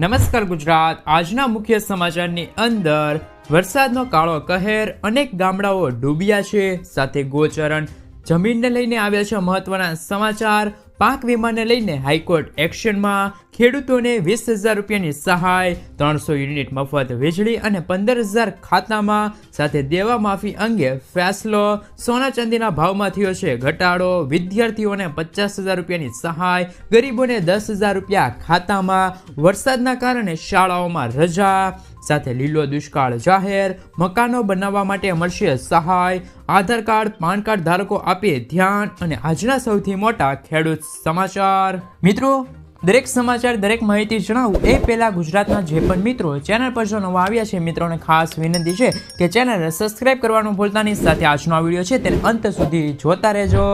નમસ્કાર ગુજરાત। આજના મુખ્ય સમાચારની અંદર વરસાદનો કાળો કહેર, અનેક ગામડાઓ ડૂબ્યા છે, સાથે ગોચરણ જમીનને લઈને આવ્યા છે મહત્વના સમાચાર। પાક વીમાને લઈને હાઈકોર્ટ એક્શનમાં, ખેડૂતોને 20,000 રૂપિયાની સહાય, 300 યુનિટ મફત વીજળી અને 15,000 ખાતામાં, સાથે દેવા માફી અંગે ફેસલો, સોના ચાંદીના ભાવમાં થયો છે ઘટાડો, વિદ્યાર્થીઓને 50,000 રૂપિયાની સહાય, ગરીબોને 10,000 રૂપિયા ખાતામાં, વરસાદના કારણે શાળાઓમાં રજા, સાથે લીલો દુષ્કાળ જાહેર, મકાનો બનાવવા માટે મળશે સહાય, આધાર કાર્ડ પાન કાર્ડ ધારકો આપે ધ્યાન, અને આજના સૌથી મોટા ખેડૂત સમાચાર। મિત્રો, દરેક સમાચાર દરેક માહિતી જણાવું એ પહેલા ગુજરાતના જે પણ મિત્રો ચેનલ પર જો નવા આવ્યા છે મિત્રોને ખાસ વિનંતી છે કે ચેનલને સબસ્ક્રાઇબ કરવાનું ભૂલતા નહીં, સાથે આજનો આ વિડીયો છે તેને અંત સુધી જોતા રહેજો।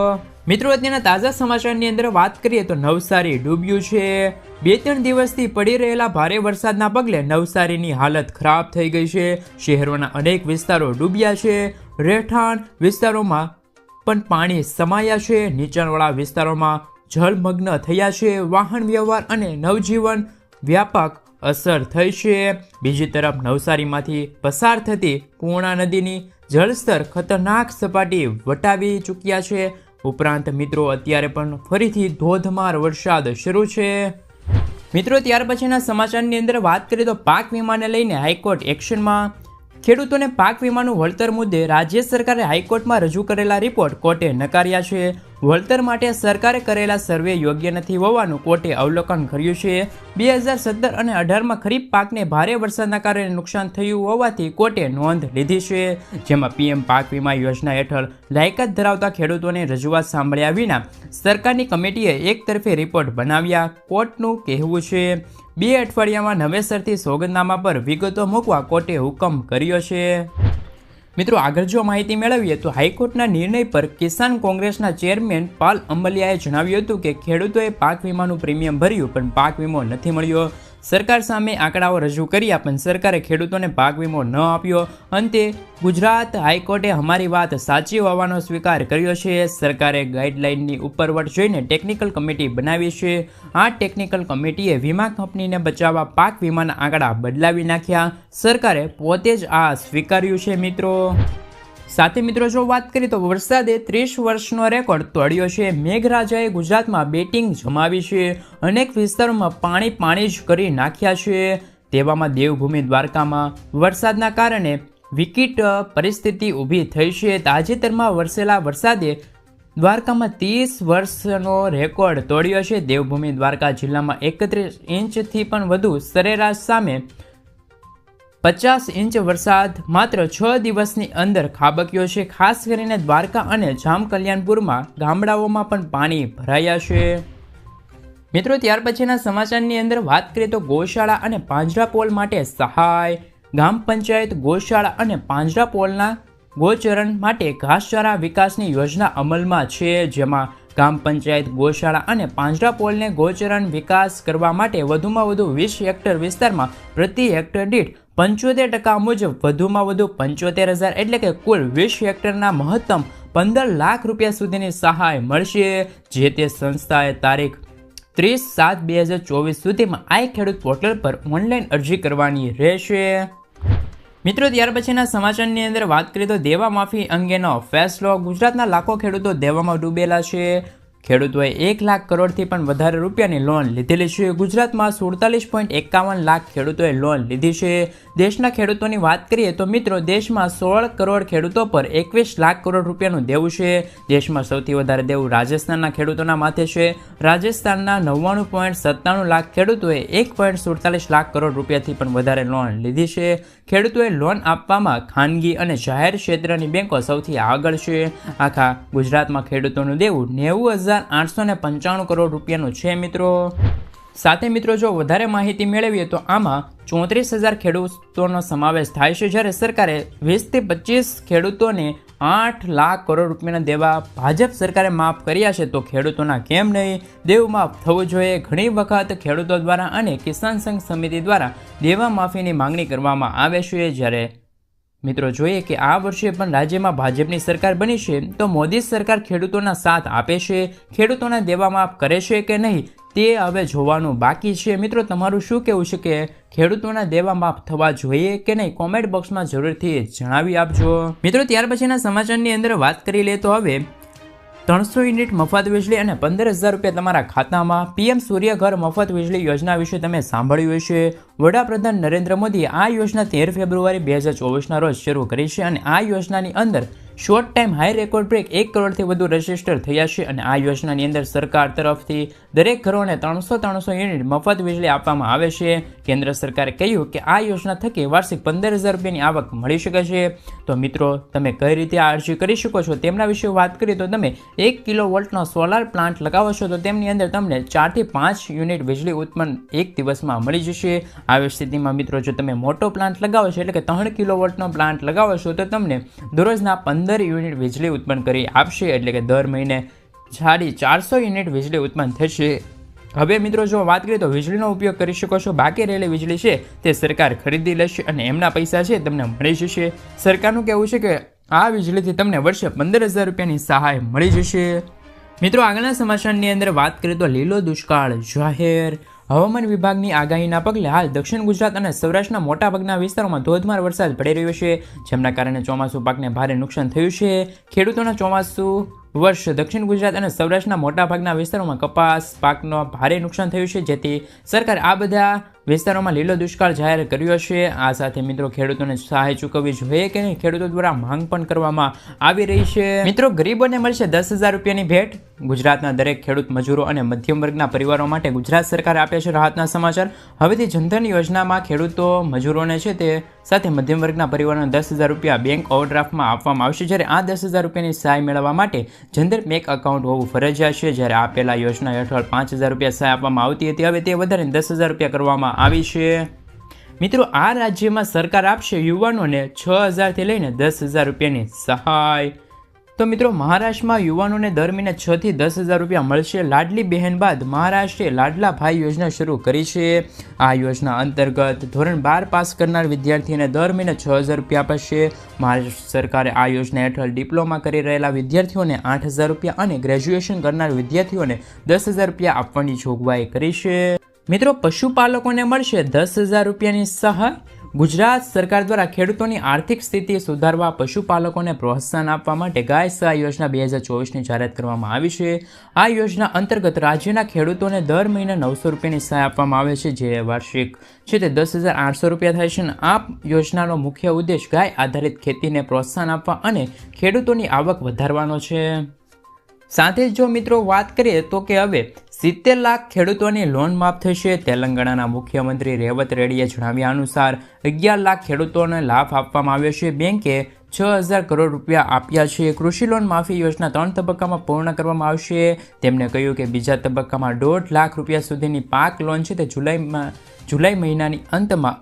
મિત્રો, અત્યારના તાજા સમાચારની અંદર વાત કરીએ તો નવસારી ડૂબ્યું છે। 2-3 દિવસથી પડી રહેલા ભારે વરસાદના પગલે નવસારીની હાલત ખરાબ થઈ ગઈ છે। શહેરોના અનેક વિસ્તારો ડૂબ્યા છે, રહેઠાણ વિસ્તારોમાં પણ પાણી સમાયા છે, નીચાણવાળા વિસ્તારોમાં જળમગ્ન થયા છે, વાહન વ્યવહાર અને નવજીવન વ્યાપક અસર થઈ છે। બીજી તરફ નવસારીમાંથી પસાર થતી પૂર્ણા નદીની જળસ્તર ખતરનાક સપાટી વટાવી ચૂક્યા છે। ઉપરાંત મિત્રો, અત્યારે પણ ફરીથી ધોધમાર વરસાદ શરૂ છે। મિત્રો, ત્યાર પછીના સમાચારની અંદર વાત કરીએ તો પાક વીમાને લઈને હાઈકોર્ટ એક્શનમાં। ખેડૂતોને પાક વીમાનું વળતર મુદ્દે રાજ્ય સરકારે હાઈકોર્ટમાં રજૂ કરેલા રિપોર્ટ કોર્ટે નકાર્યા છે। વળતર માટે સરકારે કરેલા સર્વે યોગ્ય નથી હોવાનું કોર્ટે અવલોકન કર્યું છે। 2017 અને 18માં ખરીફ પાકને ભારે વરસાદના કારણે નુકસાન થયું હોવાથી કોર્ટે નોંધ લીધી છે, જેમાં પીએમ પાક વીમા યોજના હેઠળ લાયકાત ધરાવતા ખેડૂતોની રજૂઆત સાંભળ્યા વિના સરકારની કમિટીએ એકતરફી રિપોર્ટ બનાવ્યા। કોર્ટનું કહેવું છે 2 અઠવાડિયામાં નવેસરથી સોગંદનામા પર વિગતો મૂકવા કોર્ટે હુકમ કર્યો છે। મિત્રો, આગળ જો માહિતી મેળવીએ તો હાઈકોર્ટના નિર્ણય પર કિસાન કોંગ્રેસના ચેરમેન પાલ અંબલિયાએ જણાવ્યું હતું કે ખેડૂતોએ પાક વીમાનું પ્રીમિયમ ભર્યું પણ પાક વીમો નથી મળ્યો। સરકાર સામે આંકડાઓ રજૂ કર્યા પણ સરકારે ખેડૂતોને પાક વીમો ન આપ્યો। અંતે ગુજરાત હાઈકોર્ટે અમારી વાત સાચી હોવાનો સ્વીકાર કર્યો છે। સરકારે ગાઈડલાઇનની ઉપરવટ જોઈને ટેકનિકલ કમિટી બનાવી છે। આ ટેકનિકલ કમિટીએ વીમા કંપનીને બચાવવા પાક વીમાના આંકડા બદલાવી નાખ્યા। સરકારે પોતે જ આ સ્વીકાર્યું છે। મિત્રો, સાથે મિત્રો જો વાત કરીએ તો વરસાદે 30 વર્ષનો રેકોર્ડ તોડ્યો છે। મેઘરાજાએ ગુજરાતમાં બેટિંગ જમાવી છે, અનેક વિસ્તારોમાં પાણી જ કરી નાખ્યા છે। તેવામાં દેવભૂમિ દ્વારકામાં વરસાદના કારણે વિકટ પરિસ્થિતિ ઊભી થઈ છે। તાજેતરમાં વરસેલા વરસાદે દ્વારકામાં 30 વર્ષનો રેકોર્ડ તોડ્યો છે। દેવભૂમિ દ્વારકા જિલ્લામાં 31 ઇંચથી પણ વધુ સરેરાશ સામે 50 ઇંચ વરસાદ માત્ર 6 દિવસની અંદર ખાબક્યો છે। ખાસ કરીને દ્વારકા અને જામકલ્યાણપુરમાં ગામડાઓમાં પણ પાણી ભરાયા છે। મિત્રો, ત્યાર પછીના સમાચારની અંદર વાત કરીએ તો ગૌશાળા અને પાંજરાપોળ માટે સહાય। ગ્રામ પંચાયત ગૌશાળા અને પાંજરાપોળના ગોચરણ માટે ઘાસચારા વિકાસની યોજના અમલમાં છે, જેમાં ગ્રામ પંચાયત ગૌશાળા અને પાંજરાપોળને ગોચરણ વિકાસ કરવા માટે વધુમાં વધુ 20 હેક્ટર વિસ્તારમાં પ્રતિ હેક્ટર દીઠ 75% મુજબ વધુમાં વધુ 75,000 એટલે કે કુલ 20 હેક્ટરના મહત્તમ 15 લાખ રૂપિયા સુધીની સહાય મળશે। જે તે સંસ્થાએ તારીખ 30/7/2024 સુધીમાં આઈ ખેડૂત પોર્ટલ પર ઓનલાઈન અરજી કરવાની રહેશે। મિત્રો, ત્યાર પછીના સમાચારની અંદર વાત કરીએ તો દેવા માફી અંગેનો ફેસલો। ગુજરાતના લાખો ખેડૂતો દેવામાં ડૂબેલા છે। ખેડૂતોએ 1 લાખ કરોડથી પણ વધારે રૂપિયાની લોન લીધેલી છે। ગુજરાતમાં 47.51 લાખ ખેડૂતોએ લોન લીધી છે। દેશના ખેડૂતોની વાત કરીએ તો મિત્રો, દેશમાં 16 કરોડ ખેડૂતો પર 21 લાખ કરોડ રૂપિયાનું દેવું છે। દેશમાં સૌથી વધારે દેવું રાજસ્થાનના ખેડૂતોના માથે છે। રાજસ્થાનના 99.97 લાખ ખેડૂતોએ 1.47 લાખ કરોડ રૂપિયાથી પણ વધારે લોન લીધી છે। ખેડૂતોએ લોન આપવામાં ખાનગી અને જાહેર ક્ષેત્રની બેંકો સૌથી આગળ છે। આખા ગુજરાતમાં ખેડૂતોનું દેવું 90,895 કરોડ રૂપિયાનું છે। મિત્રો, સાથે મિત્રો જો વધારે માહિતી મેળવીએ તો આમાં 34,000 ખેડૂતોનો સમાવેશ થાય છે, જ્યારે સરકારે 20 થી 25 ખેડૂતોને 8 લાખ કરોડ રૂપિયાના દેવા ભાજપ સરકારે માફ કર્યા છે। તો ખેડૂતોના કેમ નહીં દેવું માફ થવું જોઈએ? ઘણી વખત ખેડૂતો દ્વારા અને કિસાન સંઘ સમિતિ દ્વારા દેવા માફીની માંગણી કરવામાં આવે છે, જ્યારે મિત્રો જોઈએ કે આ વર્ષે પણ રાજ્યમાં ભાજપની સરકાર બની છે તો મોદી સરકાર ખેડૂતોના સાથ આપે છે, ખેડૂતોના દેવા માફ કરે છે કે નહીં તે હવે જોવાનું બાકી છે। મિત્રો તમારું શું કહેવું છે કે ખેડૂતોના દેવા માફ થવા જોઈએ કે નહીં? કોમેન્ટ બોક્સમાં જરૂરથી જણાવી આપજો। મિત્રો ત્યાર પછીના સમાચારની અંદર વાત કરી લે તો હવે 300 યુનિટ મફત વીજળી અને 15,000 રૂપિયા તમારા ખાતામાં। પીએમ સૂર્ય ઘર મફત વીજળી યોજના વિશે તમે સાંભળ્યું હશે। વડાપ્રધાન નરેન્દ્ર મોદીએ આ યોજના 13 ફેબ્રુઆરી 2024ના રોજ શરૂ કરી છે અને આ યોજનાની અંદર short time high record break 1 કરોડથી વધુ રજીસ્ટર થયા છે અને આ યોજનાની અંદર સરકાર તરફથી દરેક ઘરોને 300 યુનિટ મફત વીજળી આપવામાં આવે છે। કેન્દ્ર સરકારે કહ્યું કે આ યોજના થકી વાર્ષિક 15,000 રૂપિયાની આવક મળી શકે છે। તો મિત્રો તમે કઈ રીતે આ અરજી કરી શકો છો તેમના વિશે વાત કરીએ તો તમે 1 કિલોવોલ્ટનો સોલાર પ્લાન્ટ લગાવો છો તો તેમની અંદર તમને 4 થી 5 યુનિટ વીજળી ઉત્પન્ન એક દિવસમાં મળી જશે। આવી સ્થિતિમાં મિત્રો જો તમે મોટો પ્લાન્ટ લગાવો છો એટલે કે 3 કિલોવોલ્ટનો પ્લાન્ટ લગાવો છો તો તમને દરરોજના 15 યુનિટ વીજળી ઉત્પન્ન કરી આપશે એટલે કે દર મહિને 450 યુનિટ વીજળી ઉત્પન્ન થશે। હવે મિત્રો જો વાત કરીએ તો વીજળીનો ઉપયોગ કરી શકો છો, બાકી રહેલી વીજળી છે તે સરકાર ખરીદી લેશે અને એમના પૈસા છે તમને મળી જશે। સરકારનું કહેવું છે કે આ વીજળીથી તમને વર્ષે 15,000 રૂપિયાની સહાય મળી જશે। મિત્રો આગળના સમાચારની અંદર વાત કરીએ તો લીલો દુષ્કાળ જાહેર। હવામાન વિભાગની આગાહીના પગલે હાલ દક્ષિણ ગુજરાત અને સૌરાષ્ટ્રના મોટાભાગના વિસ્તારોમાં ધોધમાર વરસાદ પડી રહ્યો છે, જેમના કારણે ચોમાસુ પાકને ભારે નુકસાન થયું છે। ખેડૂતોના ચોમાસુ વર્ષ દક્ષિણ ગુજરાત અને સૌરાષ્ટ્રના મોટાભાગના વિસ્તારોમાં કપાસ પાકનો ભારે નુકસાન થયું છે, જેથી સરકાર આ બધા વિસ્તારોમાં લીલો દુષ્કાળ જાહેર કર્યો છે। આ સાથે મિત્રો ખેડૂતોને સહાય ચૂકવવી જોઈએ કે નહીં ખેડૂતો દ્વારા માંગ પણ કરવામાં આવી રહી છે। મિત્રો ગરીબોને મળશે 10,000 રૂપિયાની ભેટ। ગુજરાતના દરેક ખેડૂત મજૂરો અને મધ્યમ વર્ગના પરિવારો માટે ગુજરાત સરકારે આપ્યા છે રાહતના સમાચાર। હવેથી જનધન યોજનામાં ખેડૂતો મજૂરોને છે તે સાથે મધ્યમ વર્ગના પરિવારોને 10,000 રૂપિયા બેંક ઓવરડ્રાફ્ટમાં આપવામાં આવશે, જ્યારે આ 10,000 રૂપિયાની સહાય મેળવવા માટે જનધન બેંક એકાઉન્ટ હોવું ફરજિયાત છે। જ્યારે આ પહેલા યોજના હેઠળ 5,000 રૂપિયા સહાય આપવામાં આવતી હતી, હવે તે વધારીને 10,000 રૂપિયા કરવામાં આવી છે। મિત્રો આ રાજ્યમાં સરકાર આપશે યુવાનોને 6,000 થી લઈને 10,000 રૂપિયાની સહાય। તો મિત્રો મહારાષ્ટ્રમાં યુવાનોને દર મહિને 6 થી 10,000 રૂપિયા મળશે। લાડલી બહેન બાદ મહારાષ્ટ્રે લાડલા ભાઈ યોજના શરૂ કરી છે। આ યોજના અંતર્ગત ધોરણ 12 પાસ કરનાર વિદ્યાર્થીને દર મહિને 6,000 રૂપિયા અપાશે। મહારાષ્ટ્ર સરકારે આ યોજના હેઠળ ડિપ્લોમા કરી રહેલા વિદ્યાર્થીઓને 8,000 રૂપિયા અને ગ્રેજ્યુએશન કરનાર વિદ્યાર્થીઓને 10,000 રૂપિયા આપવાની જોગવાઈ કરી છે। મિત્રો પશુપાલકોને મળશે 10,000 રૂપિયાની સહાય। ગુજરાત સરકાર દ્વારા ખેડૂતોની આર્થિક સ્થિતિ સુધારવા પશુપાલકોને પ્રોત્સાહન આપવા માટે ગાય સહાય યોજના 2024ની જાહેરાત કરવામાં આવી છે। આ યોજના અંતર્ગત રાજ્યના ખેડૂતોને દર મહિને 900 રૂપિયાની સહાય આપવામાં આવે છે, જે વાર્ષિક છે તે 10,800 રૂપિયા થાય છે। આ યોજનાનો મુખ્ય ઉદ્દેશ ગાય આધારિત ખેતીને પ્રોત્સાહન આપવા અને ખેડૂતોની આવક વધારવાનો છે। સાથે જો મિત્રો વાત કરીએ તો કે હવે 70 લાખ ખેડૂતોની લોન માફ થશે। તેલંગાણાના મુખ્યમંત્રી રેવત રેડ્ડીએ જણાવ્યા અનુસાર 11 લાખ ખેડૂતોને લાભ આપવામાં આવ્યો છે। બેંકે 6,000 કરોડ રૂપિયા આપ્યા છે। કૃષિ લોન માફી યોજના 3 તબક્કામાં પૂર્ણ કરવામાં આવશે। તેમણે કહ્યું કે બીજા તબક્કામાં 1.5 લાખ રૂપિયા સુધીની પાક લોન છે તે જુલાઈ મહિનાની અંતમાં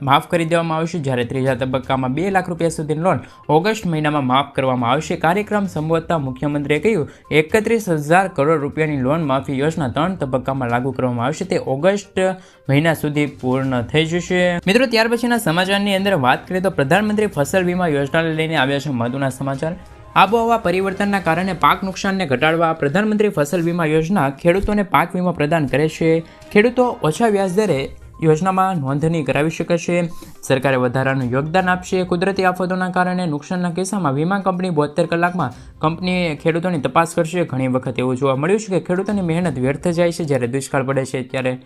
માફ કરી દેવામાં આવશે, જ્યારે ત્રીજા તબક્કામાં 2 લાખ રૂપિયા સુધીની લોન ઓગસ્ટ મહિનામાં માફ કરવામાં આવશે। કાર્યક્રમ સંબોધતા મુખ્યમંત્રીએ કહ્યું 31,000 કરોડ રૂપિયાની લોન માફી યોજના 3 તબક્કામાં લાગુ કરવામાં આવશે, તે ઓગસ્ટ મહિના સુધી પૂર્ણ થઈ જશે। મિત્રો ત્યાર પછીના સમાચારની અંદર વાત કરીએ તો પ્રધાનમંત્રી ફસલ વીમા યોજનાને લઈને આવ્યા છે મહત્વના સમાચાર। આબોહવા પરિવર્તનના કારણે પાક નુકસાનને ઘટાડવા પ્રધાનમંત્રી ફસલ વીમા યોજના ખેડૂતોને પાક વીમા પ્રદાન કરે છે। ખેડૂતો ઓછા વ્યાજદરે યોજનામાં નોંધણી કરાવી શકે છે। સરકારે વધારાનું યોગદાન આપશે। કુદરતી આફતોના કારણે નુકસાનના કિસ્સામાં વીમા કંપની 72 કલાકમાં કંપની ખેડૂતોની તપાસ કરશે। ઘણી વખત એવું જોવા મળ્યું છે કે ખેડૂતોની મહેનત વ્યર્થ જાય છે જ્યારે દુષ્કાળ પડે છે,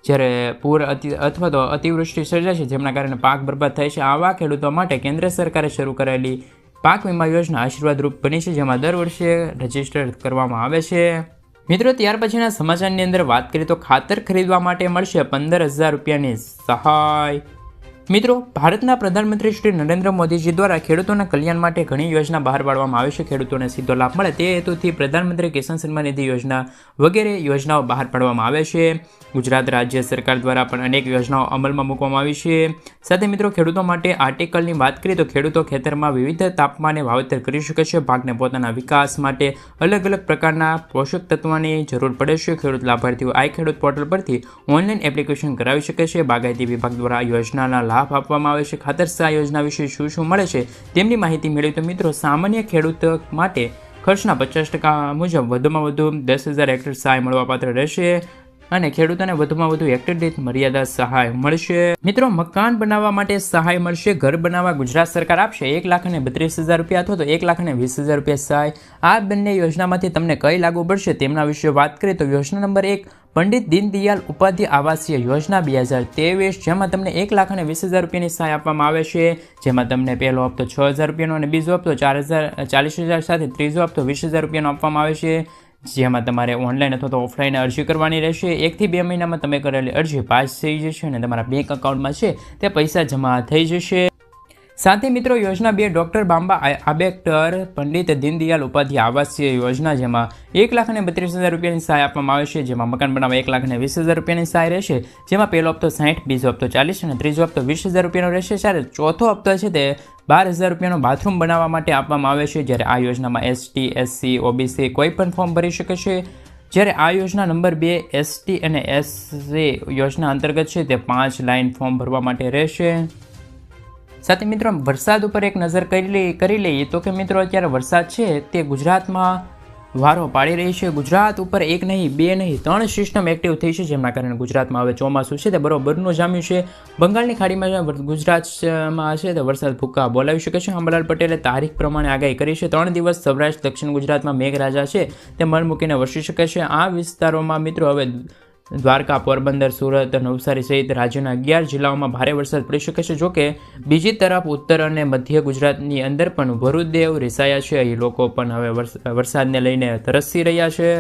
જ્યારે પૂર અથવા તો અતિવૃષ્ટિ સર્જાય છે જેમના કારણે પાક બરબાદ થાય છે। આવા ખેડૂતો માટે કેન્દ્ર સરકારે શરૂ કરેલી પાક વીમા યોજના આશીર્વાદરૂપ બની છે, જેમાં દર વર્ષે રજીસ્ટર કરવામાં આવે છે। મિત્રો ત્યાર પછીના સમાચારની અંદર વાત કરીએ તો ખાતર ખરીદવા માટે મળશે 15,000 રૂપિયાની સહાય। મિત્રો ભારતના પ્રધાનમંત્રી શ્રી નરેન્દ્ર મોદીજી દ્વારા ખેડૂતોના કલ્યાણ માટે ઘણી યોજના બહાર પાડવામાં આવે છે। ખેડૂતોને સીધો લાભ મળે તે હેતુથી પ્રધાનમંત્રી કિસાન સન્માન નિધિ યોજના વગેરે યોજનાઓ બહાર પાડવામાં આવે છે। ગુજરાત રાજ્ય સરકાર દ્વારા પણ અનેક યોજનાઓ અમલમાં મૂકવામાં આવી છે। સાથે મિત્રો ખેડૂતો માટે આર્ટિકલની વાત કરીએ તો ખેડૂતો ખેતરમાં વિવિધ તાપમાને વાવેતર કરી શકે છે। પાકને પોતાના વિકાસ માટે અલગ અલગ પ્રકારના પોષક તત્વોની જરૂર પડે છે। ખેડૂત લાભાર્થીઓ આઈ ખેડૂત પોર્ટલ પરથી ઓનલાઈન એપ્લિકેશન કરાવી શકે છે। બાગાયતી વિભાગ દ્વારા યોજનાના લાભ આપવામાં આવે છે, ખાતર સહાય યોજના વિશે શું શું મળે છે તેમની માહિતી મેળવી. તો મિત્રો સામાન્ય ખેડૂત માટે ખર્ચના 50% મુજબ વધુમાં વધુ 10,000 હેક્ટર સહાય મળવાપાત્ર રહેશે અને ખેડૂતોને વધુમાં વધુ હેક્ટર દીઠ મર્યાદા સહાય મળશે. મિત્રો મકાન બનાવવા માટે સહાય મળશે. ઘર બનાવવા ગુજરાત સરકાર આપશે 1,32,000 રૂપિયા અથવા તો 1,20,000 રૂપિયા સહાય. આ બંને યોજનામાંથી તમને કઈ લાગુ પડશે તેમના વિશે વાત કરીએ તો યોજના નંબર 1 પંડિત દીનદયાલ ઉપાધ્યાય આવાસીય યોજના 2023, જેમાં તમને 1,20,000 રૂપિયાની સહાય આપવામાં આવે છે, જેમાં તમને પહેલો હપ્તો 6,000 રૂપિયાનો અને બીજો હપ્તો 40,000 સાથે ત્રીજો હપ્તો 20,000 રૂપિયાનો આપવામાં આવે છે, જેમાં તમારે ઓનલાઈન અથવા તો ઓફલાઈન અરજી કરવાની રહેશે. 1 થી 2 મહિનામાં તમે કરેલી અરજી પાસ થઈ જશે અને તમારા બેંક અકાઉન્ટમાં છે તે પૈસા જમા થઈ જશે. સાથે મિત્રો યોજના 2 ડૉક્ટર બાબા આંબેડકર પંડિત દીનદયાળ ઉપાધ્યાય આવાસીય યોજના, જેમાં 1,32,000 રૂપિયાની સહાય આપવામાં આવે છે, જેમાં મકાન બનાવવા 1,20,000 રૂપિયાની સહાય રહેશે, જેમાં પહેલો હપ્તો 60, બીજો હપ્તો 40 અને ત્રીજો હપ્તો 20,000 રૂપિયાનો રહેશે. જ્યારે ચોથો હપ્તો છે તે 12,000 રૂપિયાનો બાથરૂમ બનાવવા માટે આપવામાં આવે છે. જ્યારે આ યોજનામાં ST, SC, OBC કોઈ પણ ફોર્મ ભરી શકે છે. જ્યારે આ યોજના નંબર 2 ST અને SC યોજના અંતર્ગત છે તે 5 લાઇન ફોર્મ ભરવા માટે રહેશે. સાથે મિત્રો વરસાદ ઉપર એક નજર કરી લઈએ તો કે મિત્રો અત્યારે વરસાદ છે તે ગુજરાતમાં વારો પાડી રહી છે. ગુજરાત ઉપર 1 નહીં 2 નહીં 3 સિસ્ટમ એક્ટિવ થઈ છે, જેમના કારણે ગુજરાતમાં હવે ચોમાસું છે તે બરોબરનું જામ્યું છે. બંગાળની ખાડીમાં ગુજરાતમાં છે તે વરસાદ ભૂક્કા બોલાવી શકે છે. અંબાલાલ પટેલે તારીખ પ્રમાણે આગાહી કરી છે. 3 દિવસ સૌરાષ્ટ્ર દક્ષિણ ગુજરાતમાં મેઘરાજા છે તે મન મૂકીને વરસી શકે છે. આ વિસ્તારોમાં મિત્રો હવે દ્વારકા, પોરબંદર, સુરત, નવસારી સહિત રાજ્યના 11 જિલ્લાઓમાં ભારે વરસાદ પડી શકે છે. જોકે બીજી તરફ ઉત્તર અને મધ્ય ગુજરાતની અંદર પણ વરુદેવ રિસાયા છે. અહીં લોકો પણ હવે વરસાદને લઈને તરસી રહ્યા છે.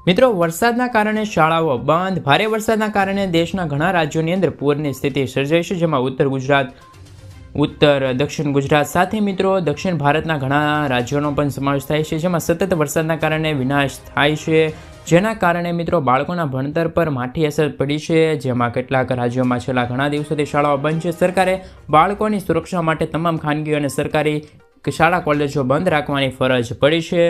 મિત્રો વરસાદના કારણે શાળાઓ બંધ. ભારે વરસાદના કારણે દેશના ઘણા રાજ્યોની અંદર પૂરની સ્થિતિ સર્જાઈ છે, જેમાં ઉત્તર ગુજરાત, દક્ષિણ ગુજરાત સાથે મિત્રો દક્ષિણ ભારતના ઘણા રાજ્યોનો પણ સમાવેશ થાય છે, જેમાં સતત વરસાદના કારણે વિનાશ થાય છે, જેના કારણે મિત્રો બાળકોના ભણતર પર માઠી અસર પડી છે. જેમાં કેટલાક રાજ્યોમાં છેલ્લા ઘણા દિવસોથી શાળાઓ બંધ છે. સરકારે બાળકોની સુરક્ષા માટે તમામ ખાનગી અને સરકારી શાળા કોલેજો બંધ રાખવાની ફરજ પડી છે.